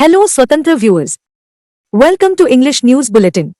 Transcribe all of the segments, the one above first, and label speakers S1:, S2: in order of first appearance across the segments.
S1: Hello Swatantra viewers. Welcome to English News Bulletin.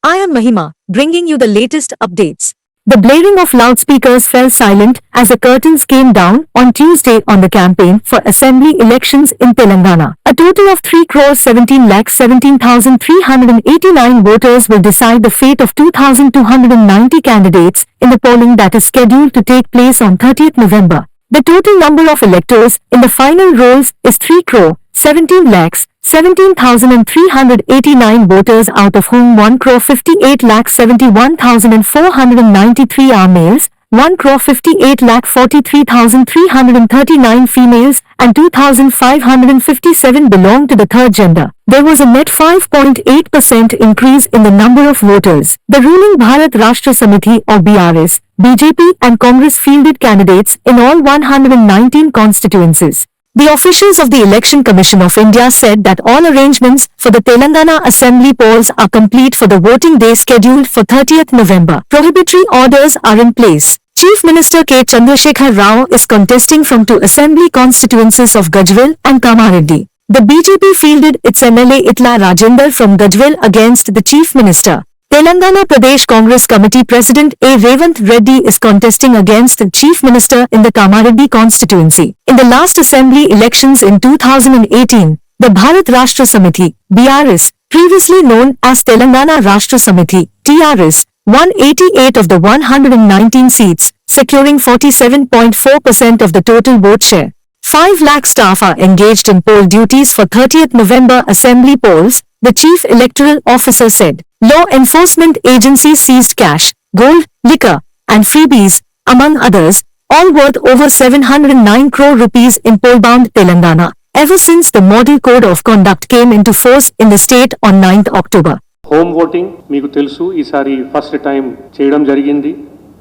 S1: I am Mahima, bringing you the latest updates. The blaring of loudspeakers fell silent as the curtains came down on Tuesday on the campaign for assembly elections in Telangana. A total of 3,17,17,389 voters will decide the fate of 2,290 candidates in the polling that is scheduled to take place on 30th November. The total number of electors in the final rolls is 3,17,17,389 voters, out of whom 1,58,71,493 are males, 1,58,43,339 females, and 2,557 belong to the third gender. There was a net 5.8% increase in the number of voters. The ruling Bharat Rashtra Samiti or BRS, BJP and Congress fielded candidates in all 119 constituencies. The officials of the Election Commission of India said that all arrangements for the Telangana Assembly polls are complete for the voting day scheduled for 30th November. Prohibitory orders are in place. Chief Minister K. Chandrasekhar Rao is contesting from two assembly constituencies of Gajwal and Kamareddy. The BJP fielded its MLA Itla Rajender from Gajwal against the Chief Minister. Telangana Pradesh Congress Committee President A. Revant Reddy is contesting against the Chief Minister in the Kamareddy constituency. In the last assembly elections in 2018, the Bharat Rashtra Samiti, BRS, previously known as Telangana Rashtra Samiti, TRS, won 88 of the 119 seats, securing 47.4% of the total vote share. 5 lakh staff are engaged in poll duties for 30th November assembly polls, the Chief Electoral Officer said. Law enforcement agencies seized cash, gold, liquor, and freebies, among others, all worth over 709 crore rupees in poll-bound Telangana, ever since the Model Code of Conduct came into force in the state on 9th October.
S2: Home voting మీకు తెలుసు, ఈసారి first time చేయడం జరిగింది.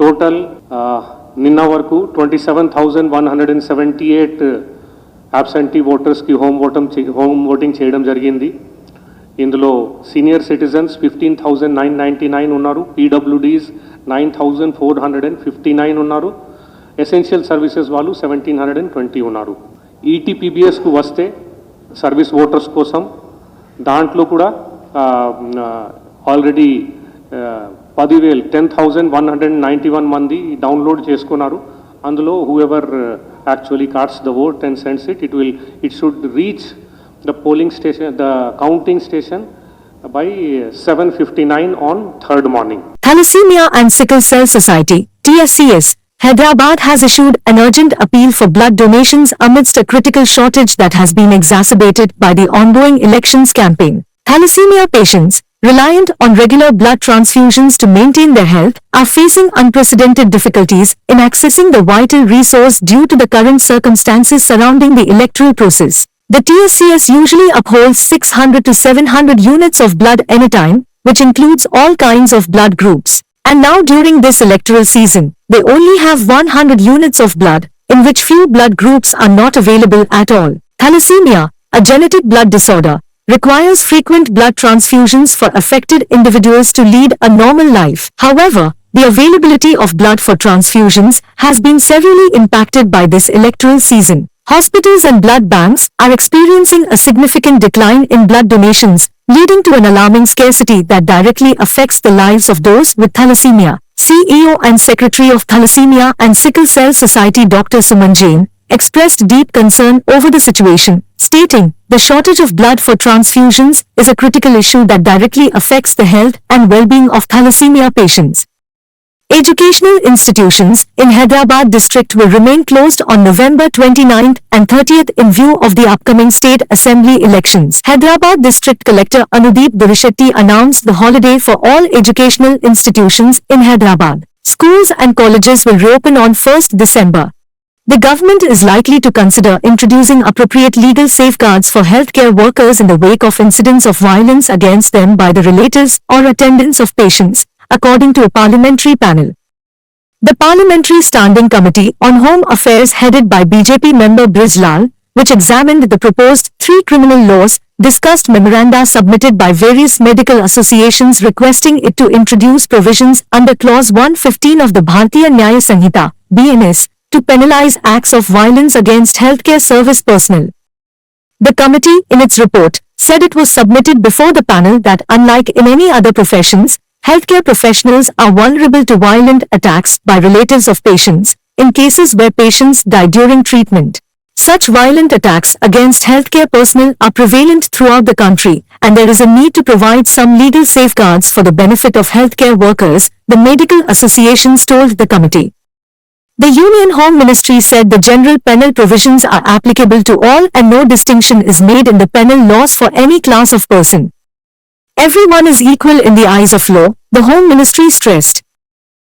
S2: Total నిన్న వరకు 27,178 absentee ఓటర్స్కి home voting చేయడం జరిగింది. ఇందులో సీనియర్ సిటిజన్స్ 15,999 ఉన్నారు, పీడబ్ల్యూడీస్ 9,459 ఉన్నారు, ఎసెన్షియల్ సర్వీసెస్ వాళ్ళు 1,720 ఉన్నారు. ఈటీపీబీఎస్కు వస్తే సర్వీస్ ఓటర్స్ కోసం దాంట్లో కూడా ఆల్రెడీ 10,191 మంది డౌన్లోడ్ చేసుకున్నారు. అందులో whoever actually cards the vote and sends it should reach the polling station, the counting station by 7:59 on 3rd morning.
S1: Thalassemia and Sickle Cell Society, TSCS, Hyderabad has issued an urgent appeal for blood donations amidst a critical shortage that has been exacerbated by the ongoing elections campaign. Thalassemia patients, reliant on regular blood transfusions to maintain their health, are facing unprecedented difficulties in accessing the vital resource due to the current circumstances surrounding the electoral process. The TSCS usually upholds 600 to 700 units of blood anytime, which includes all kinds of blood groups. And now during this electoral season, they only have 100 units of blood, in which few blood groups are not available at all. Thalassemia, a genetic blood disorder, requires frequent blood transfusions for affected individuals to lead a normal life. However, the availability of blood for transfusions has been severely impacted by this electoral season. Hospitals and blood banks are experiencing a significant decline in blood donations, leading to an alarming scarcity that directly affects the lives of those with thalassemia. CEO and Secretary of Thalassemia and Sickle Cell Society Dr. Suman Jain expressed deep concern over the situation, stating, "The shortage of blood for transfusions is a critical issue that directly affects the health and well-being of thalassemia patients." Educational institutions in Hyderabad district will remain closed on November 29th and 30th in view of the upcoming state assembly elections. Hyderabad District Collector Anudeep Durishetty announced the holiday for all educational institutions in Hyderabad. Schools and colleges will reopen on 1st December. The government is likely to consider introducing appropriate legal safeguards for healthcare workers in the wake of incidents of violence against them by the relatives or attendants of patients, according to a parliamentary panel. The Parliamentary Standing Committee on Home Affairs headed by BJP member Brij Lal, which examined the proposed 3 criminal laws, discussed memoranda submitted by various medical associations requesting it to introduce provisions under Clause 115 of the Bharatiya Nyaya Sanhita, BNS, to penalize acts of violence against healthcare service personnel. The committee, in its report, said it was submitted before the panel that unlike in any other professions, healthcare professionals are vulnerable to violent attacks by relatives of patients, in cases where patients die during treatment. Such violent attacks against healthcare personnel are prevalent throughout the country, and there is a need to provide some legal safeguards for the benefit of healthcare workers, the medical associations told the committee. The Union Home Ministry said the general penal provisions are applicable to all and no distinction is made in the penal laws for any class of person. Everyone is equal in the eyes of law, the Home Ministry stressed.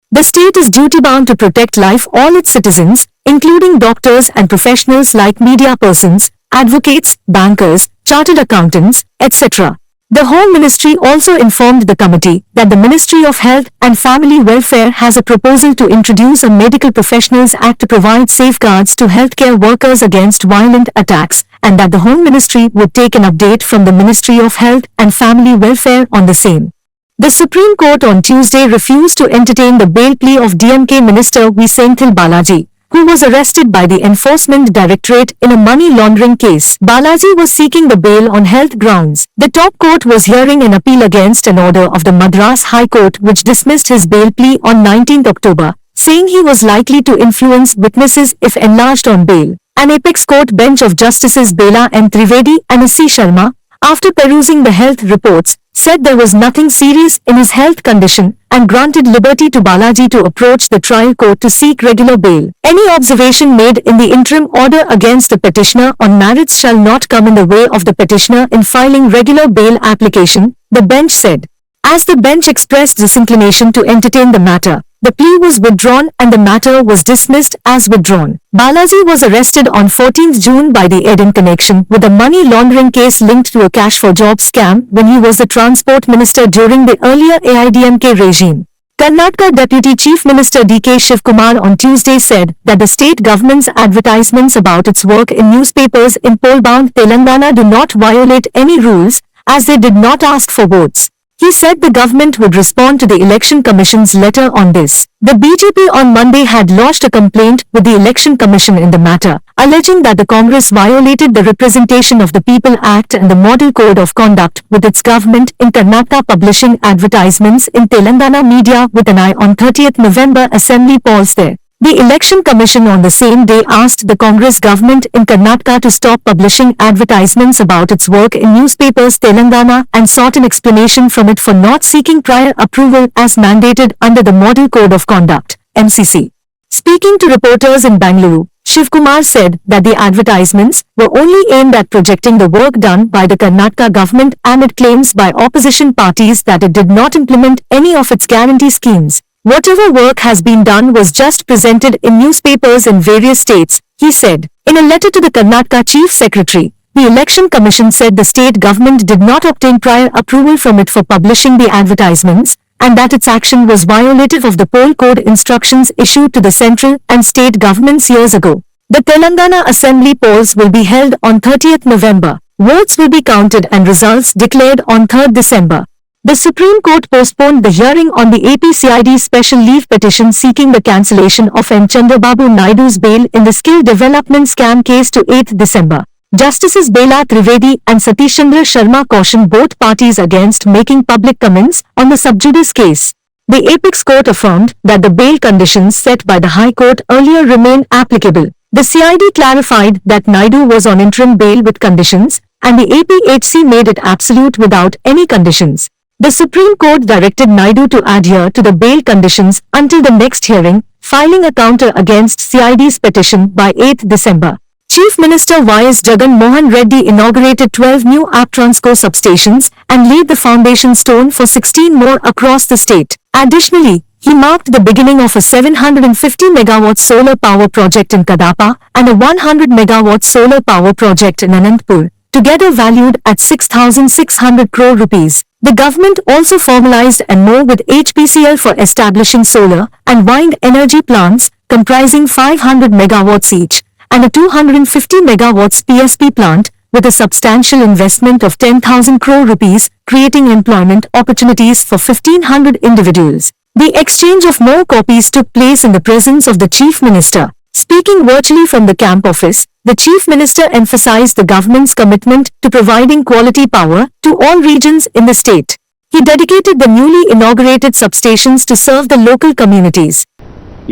S1: The state is duty-bound to protect life all its citizens, including doctors and professionals like media persons, advocates, bankers, chartered accountants, etc. The Home Ministry also informed the committee that the Ministry of Health and Family Welfare has a proposal to introduce a Medical Professionals Act to provide safeguards to healthcare workers against violent attacks, and that the Home Ministry would take an update from the Ministry of Health and Family Welfare on the same. The Supreme Court on Tuesday refused to entertain the bail plea of DMK Minister V. Senthil Balaji, who was arrested by the Enforcement Directorate in a money laundering case. Balaji was seeking the bail on health grounds. The top court was hearing an appeal against an order of the Madras High Court which dismissed his bail plea on 19 October, saying he was likely to influence witnesses if enlarged on bail. An apex court bench of Justices Bela M. Trivedi and C. Sharma, after perusing the health reports, said there was nothing serious in his health condition and granted liberty to Balaji to approach the trial court to seek regular bail. Any observation made in the interim order against the petitioner on merits shall not come in the way of the petitioner in filing regular bail application, the bench said. As the bench expressed disinclination to entertain the matter, the plea was withdrawn and the matter was dismissed as withdrawn. Balaji was arrested on 14 June by the ED in connection with a money laundering case linked to a cash for jobs scam when he was the transport minister during the earlier AIDMK regime. Karnataka Deputy Chief Minister D.K. Shivkumar on Tuesday said that the state government's advertisements about its work in newspapers in poll-bound Telangana do not violate any rules, as they did not ask for votes. He said the government would respond to the Election Commission's letter on this. The BJP on Monday had lodged a complaint with the Election Commission in the matter, alleging that the Congress violated the Representation of the People Act and the Model Code of Conduct with its government in Karnataka publishing advertisements in Telangana media with an eye on 30th November Assembly polls there. The Election Commission on the same day asked the Congress government in Karnataka to stop publishing advertisements about its work in newspapers Telangana and sought an explanation from it for not seeking prior approval as mandated under the Model Code of Conduct, MCC. Speaking to reporters in Bangalore, Shivkumar said that the advertisements were only aimed at projecting the work done by the Karnataka government amid claims by opposition parties that it did not implement any of its guarantee schemes. Whatever work has been done was just presented in newspapers in various states, he said. In a letter to the Karnataka Chief Secretary, the Election Commission said the state government did not obtain prior approval from it for publishing the advertisements, and that its action was violative of the poll code instructions issued to the central and state governments years ago. The Telangana Assembly polls will be held on 30th November. Votes will be counted and results declared on 3rd December. The Supreme Court postponed the hearing on the APCID special leave petition seeking the cancellation of M. Chandrababu Naidu's bail in the skill development scam case to 8th December. Justices Bela Trivedi and Satish Chandra Sharma cautioned both parties against making public comments on the sub judice case. The apex court affirmed that the bail conditions set by the High Court earlier remain applicable. The CID clarified that Naidu was on interim bail with conditions, and the APHC made it absolute without any conditions. The Supreme Court directed Naidu to adhere to the bail conditions until the next hearing, filing a counter against CID's petition by 8th December. Chief Minister Y.S. Jagan Mohan Reddy inaugurated 12 new Aptransco substations and laid the foundation stone for 16 more across the state. Additionally, he marked the beginning of a 750 megawatt solar power project in Kadapa and a 100 megawatt solar power project in Anantapur, together valued at 6,600 crore rupees. The government also formalized an MoU with HPCL for establishing solar and wind energy plants comprising 500 megawatts each and a 250 megawatts PSP plant with a substantial investment of 10,000 crore rupees, creating employment opportunities for 1,500 individuals. The exchange of more copies took place in the presence of the Chief Minister. Speaking virtually from the camp office, the Chief Minister emphasized the government's commitment to providing quality power to all regions in the state. He dedicated the newly inaugurated substations to serve the local communities.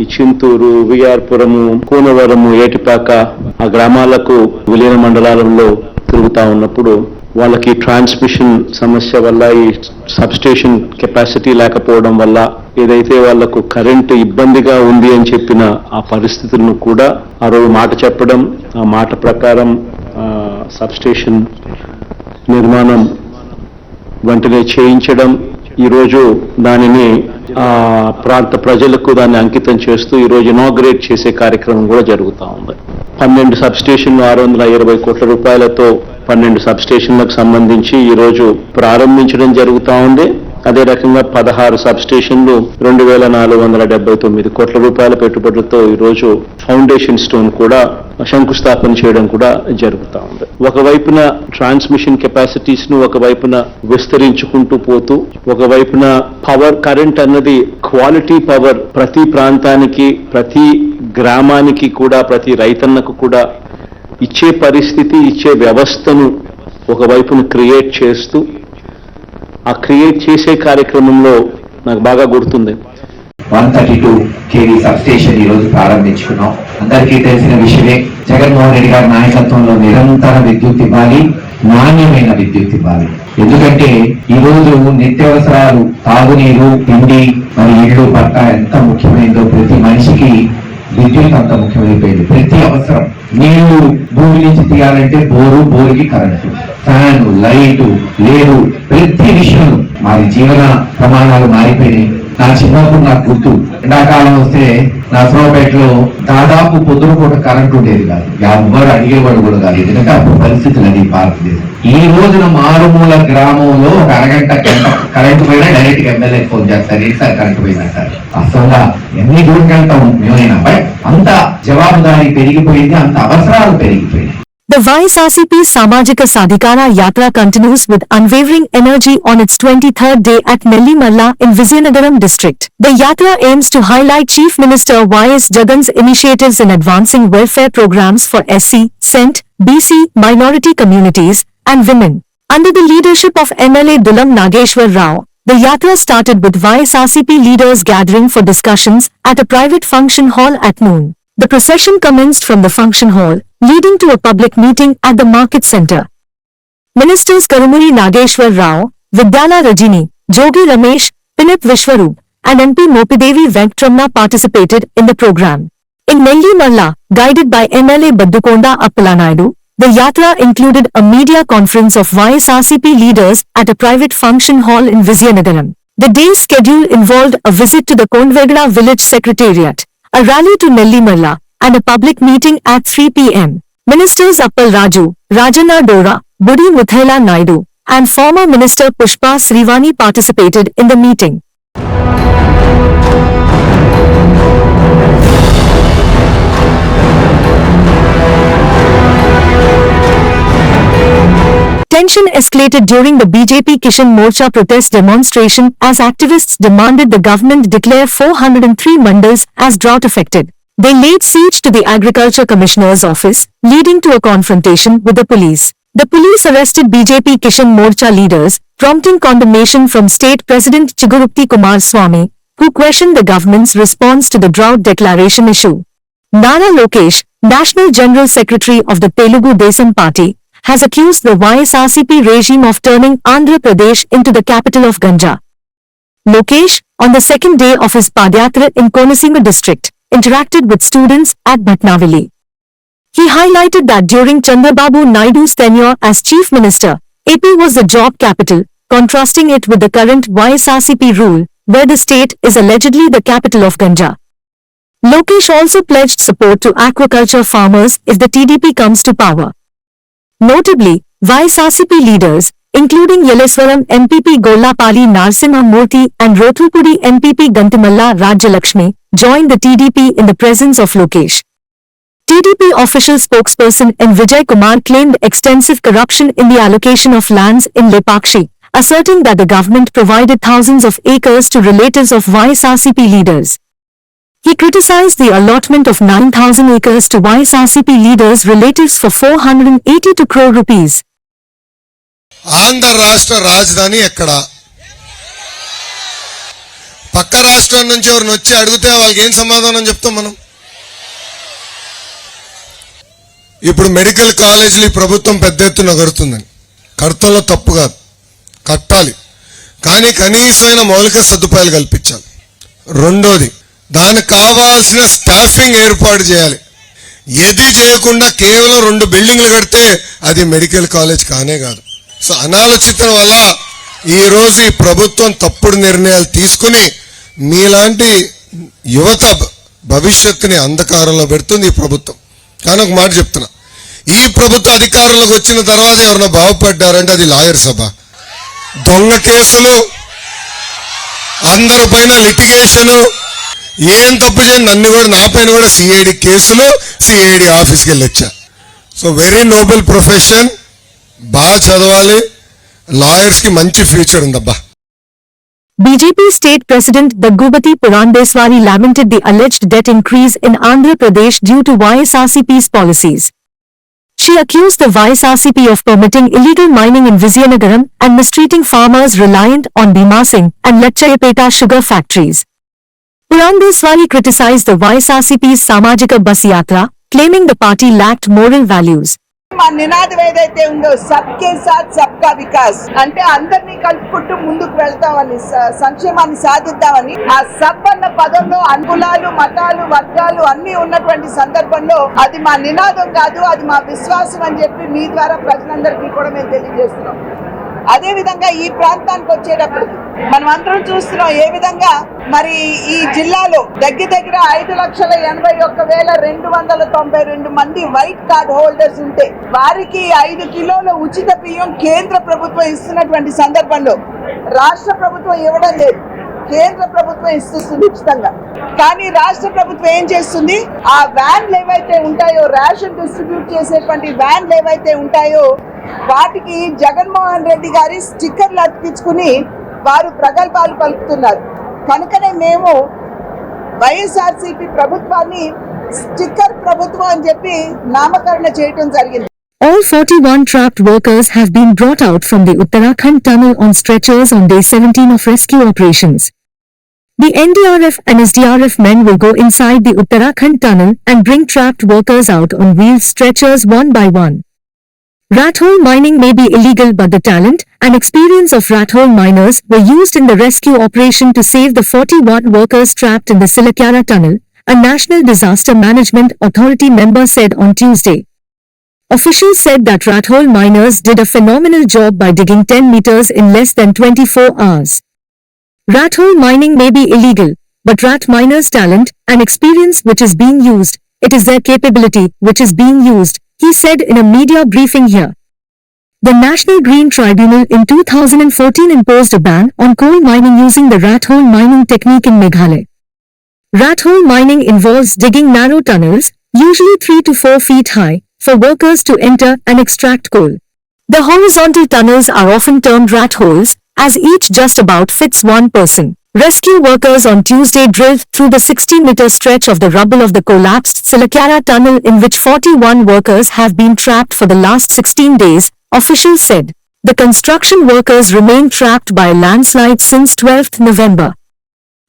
S3: ఈ చింతూరు, విఆర్పురము, కూనవరము, ఏటిపాక ఆ గ్రామాలకు విలీన మండలాలలో తిరుగుతూ ఉన్నప్పుడు వాళ్ళకి transmission సమస్య వల్ల ఈ సబ్స్టేషన్ కెపాసిటీ లేకపోవడం వల్ల ఏదైతే వాళ్లకు కరెంటు ఇబ్బందిగా ఉంది అని చెప్పిన ఆ పరిస్థితులను కూడా ఆ రోజు మాట చెప్పడం, ఆ మాట ప్రకారం సబ్స్టేషన్ నిర్మాణం వెంటనే చేయించడం, ఈరోజు దానిని ప్రాంత ప్రజలకు దాన్ని అంకితం చేస్తూ ఈరోజు ఇనాగ్రేట్ చేసే కార్యక్రమం కూడా జరుగుతూ ఉంది. 12 సబ్స్టేషన్లు 620 కోట్ల రూపాయలతో 12 సబ్స్టేషన్లకు సంబంధించి ఈరోజు ప్రారంభించడం జరుగుతూ ఉంది. అదే రకంగా 16 సబ్స్టేషన్లు 2479 కోట్ల రూపాయల పెట్టుబడులతో ఈరోజు ఫౌండేషన్ స్టోన్ కూడా శంకుస్థాపన చేయడం కూడా జరుగుతూ ఉంది. ఒకవైపున ట్రాన్స్మిషన్ కెపాసిటీస్ ను ఒకవైపున విస్తరించుకుంటూ పోతూ, ఒకవైపున పవర్ కరెంట్ అన్నది క్వాలిటీ పవర్ ప్రతి ప్రాంతానికి, ప్రతి గ్రామానికి కూడా, ప్రతి రైతన్నకు కూడా ఇచ్చే పరిస్థితి, ఇచ్చే వ్యవస్థను ఒకవైపున క్రియేట్ చేస్తూ, ఆ క్రియేట్ చేసే కార్యక్రమంలో నాకు బాగా గుర్తుంది
S4: 132 kV సబ్స్టేషన్ ఈ రోజు ప్రారంభించుకున్నాం. అందరికీ తెలిసిన విషయమే, జగన్మోహన్ రెడ్డి గారి నాయకత్వంలో నిరంతర విద్యుత్ ఇవ్వాలి, నాణ్యమైన విద్యుత్ ఇవ్వాలి. ఎందుకంటే ఈ రోజు నిత్యావసరాలు, తాగునీరు, తిండి, మరి ఇళ్ళు, పట్ట ఎంత ముఖ్యమైనదో, ప్రతి మనిషికి విద్యుత్ అంత ముఖ్యమైపోయింది. ప్రతి అవసరం, నీళ్లు భూమి నుంచి తీయాలంటే బోరు, బోరుకి కరెంటు, ఫ్యాన్, లైటు లేదు, ప్రతి విషయం మాది జీవన ప్రమాణాలు మారిపోయినాయి. నా చిన్నప్పుడు నాకు గుర్తు, ఎండాకాలం వస్తే నా సోపేటలో దాదాపు పొద్దునపూట కరెంట్ ఉండేది కాదు, ఎవ్వరు అడిగేవాడు కూడా కాదు. ఎందుకంటే అప్పుడు పరిస్థితులు అది భారతదేశం. ఈ రోజున మారుమూల గ్రామంలో ఒక అరగంట కరెంటు పోయినా డైరెక్ట్ గా ఎమ్మెల్యే ఫోన్ చేస్తారు, ఈసారి కరెంటు పోయినట్టారు. అసలు ఎన్ని దూరంకి వెళ్తాం మేమైనా, బట్ అంత జవాబుదారీ పెరిగిపోయింది, అంత అవసరాలు పెరిగిపోయింది.
S1: The YSRCP Samajika Sadhikara Yatra continues with unwavering energy on its 23rd day at Nellimalla in Vizianagaram district. The Yatra aims to highlight Chief Minister Y.S. Jagan's initiatives in advancing welfare programs for SC, Cent, BC, minority communities, and women. Under the leadership of MLA Dulam Nageshwar Rao, the Yatra started with YSRCP leaders gathering for discussions at a private function hall at noon. The procession commenced from the function hall, leading to a public meeting at the market center. Ministers Karumuri Nageshwar Rao, Vidyala Rajini, Jogi Ramesh, Pinip Vishwaroop, and MP Mopidevi Venkatramana participated in the program. In Nellimalla, guided by MLA Baddukonda Appalanaidu, the Yatra included a media conference of YSRCP leaders at a private function hall in Vizianagaram. The day's schedule involved a visit to the Kondvegada village secretariat, a rally to Nellimalla, and a public meeting at 3 p.m. Ministers Appal Raju, Rajanna Dora, Budi Muthaila Naidu, and former Minister Pushpa Srivani participated in the meeting. Tension escalated during the BJP Kishan Morcha protest demonstration as activists demanded the government declare 403 mandals as drought affected. They laid siege to the Agriculture Commissioner's office, leading to a confrontation with the police. The police arrested BJP Kishan Morcha leaders, prompting condemnation from State President Chigurupti Kumaraswamy, who questioned the government's response to the drought declaration issue. Nara Lokesh, National General Secretary of the Telugu Desam Party, has accused the YSRCP regime of turning Andhra Pradesh into the capital of Ganja. Lokesh, on the second day of his Padyatra in Konaseema district, interacted with students at Bhatnavalli. He highlighted that during Chandrababu Naidu's tenure as Chief Minister, AP was the job capital, contrasting it with the current YSRCP rule, where the state is allegedly the capital of Ganja. Lokesh also pledged support to aquaculture farmers if the TDP comes to power. Notably, YSRCP leaders, including Yeleswaram MPP Gollapalli Narsimha Murthy and Rothulpudi MPP Gantimalla Rajyalakshmi, joined the TDP in the presence of Lokesh. TDP official spokesperson N. Vijay Kumar claimed extensive corruption in the allocation of lands in Lepakshi, asserting that the government provided thousands of acres to relatives of YSRCP leaders. He criticized the allotment of 9,000 acres to YSRCP leaders' relatives for 482 crore rupees.
S5: Andhra రాష్ట్ర రాజధాని ఎక్కడ? పక్క రాష్ట్రం నుంచి ఎవరిని వచ్చి అడిగితే వాళ్ళకి ఏం సమాధానం చెప్తాం మనం? ఇప్పుడు మెడికల్ కాలేజీలు ఈ ప్రభుత్వం పెద్ద ఎత్తున కడుతుందని, కడతలో తప్పు కాదు, కట్టాలి, కానీ కనీసమైన మౌలిక సదుపాయాలు కల్పించాలి. రెండోది, దానికి కావాల్సిన స్టాఫింగ్ ఏర్పాటు చేయాలి. ఏది చేయకుండా కేవలం 2 బిల్డింగ్లు కడితే అది మెడికల్ కాలేజ్ కానే కాదు. సో అనాలోచితం వల్ల ఈరోజు ఈ ప్రభుత్వం తప్పుడు నిర్ణయాలు తీసుకుని మీలాంటి యువత భవిష్యత్తుని అంధకారంలో పెడుతుంది ఈ ప్రభుత్వం. కానీ ఒక మాట చెప్తున్నా, ఈ ప్రభుత్వ అధికారంలోకి వచ్చిన తర్వాత ఎవరైనా బాగుపడ్డారంటే అది లాయర్ సభ. దొంగ కేసులు, అందరి పైన లిటిగేషను, ఏం తప్పు చేయండి నన్ను కూడా, నా పైన కూడా సిఐడి కేసులు, సిఐడి ఆఫీస్కి వెళ్ళొచ్చా. సో వెరీ నోబెల్ ప్రొఫెషన్, బాగా చదవాలి, లాయర్స్ కి మంచి future ఉందబ్బా.
S1: BJP State President Daggubati Purandeswari lamented the alleged debt increase in Andhra Pradesh due to YSRCP's policies. She accused the YSRCP of permitting illegal mining in Vizianagaram and mistreating farmers reliant on Bhima Singh and Lachayapeta sugar factories. Purandeswari criticized the YSRCP's Samajika Bus Yatra, claiming the party lacked moral values.
S6: మా నినాదం ఏదైతే ఉందో సబ్కే సాత్ సబ్కా వికాస్ అంటే అందరినీ కలుపుకుంటూ ముందుకు వెళ్తామని, సంక్షేమాన్ని సాధిద్దామని, ఆ సబ్ అన్న పదంలో కులాలు, మతాలు, వర్గాలు అన్ని ఉన్నటువంటి సందర్భంలో అది మా నినాదం కాదు, అది మా విశ్వాసం అని చెప్పి మీ ద్వారా ప్రజలందరికీ కూడా మేము తెలియజేస్తున్నాం. అదే విధంగా ఈ ప్రాంతానికి వచ్చేటప్పుడు మనం అందరం చూస్తున్నాం ఏ విధంగా మరి ఈ జిల్లాలో దగ్గర 5,81,292 మంది వైట్ కార్డ్ హోల్డర్స్ ఉంటే వారికి 5 కిలోల ఉచిత బియ్యం కేంద్ర ప్రభుత్వం ఇస్తున్నటువంటి సందర్భంలో రాష్ట్ర ప్రభుత్వం ఇవ్వడం లేదు, కేంద్ర ప్రభుత్వం ఇస్తుంది ఉచితంగా. కానీ రాష్ట్ర ప్రభుత్వం ఏం చేస్తుంది, ఆ వ్యాన్లు ఏవైతే ఉంటాయో, రేషన్ డిస్ట్రిబ్యూట్ చేసేటువంటి వ్యాన్లు ఏవైతే ఉంటాయో వాటికి జగన్మోహన్ రెడ్డి గారి స్టిక్కర్లు అతికించుకుని వారు ప్రగల్భాలు పలుకుతున్నారు. కనుకనే మేము వైఎస్ఆర్సీపీ ప్రభుత్వాన్ని స్టిక్కర్ ప్రభుత్వం అని చెప్పి నామకరణ చేయడం జరిగింది.
S1: All 41 trapped workers have been brought out from the Uttarakhand tunnel on stretchers on day 17 of rescue operations. The NDRF and SDRF men will go inside the Uttarakhand tunnel and bring trapped workers out on wheeled stretchers one by one. Rat hole mining may be illegal, but the talent and experience of rat hole miners were used in the rescue operation to save the 41 workers trapped in the Silakyara tunnel, a National Disaster Management Authority member said on Tuesday. Officials said that rat hole miners did a phenomenal job by digging 10 meters in less than 24 hours. Rat hole mining may be illegal, but rat miners' talent and experience which is being used, it is their capability which is being used, he said in a media briefing here. The National Green Tribunal in 2014 imposed a ban on coal mining using the rat hole mining technique in Meghalaya. Rat hole mining involves digging narrow tunnels, usually 3 to 4 feet high, for workers to enter and extract coal. The horizontal tunnels are often termed rat holes, as each just about fits one person. Rescue workers on Tuesday drilled through the 60-meter stretch of the rubble of the collapsed Silakyara tunnel in which 41 workers have been trapped for the last 16 days, officials said. The construction workers remain trapped by a landslide since 12th November.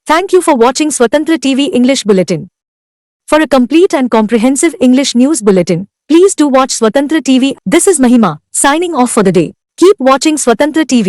S1: Thank you for watching Swatantra TV English Bulletin. For a complete and comprehensive English news bulletin, please do watch Swatantra TV. This is Mahima, signing off for the day. Keep watching Swatantra TV.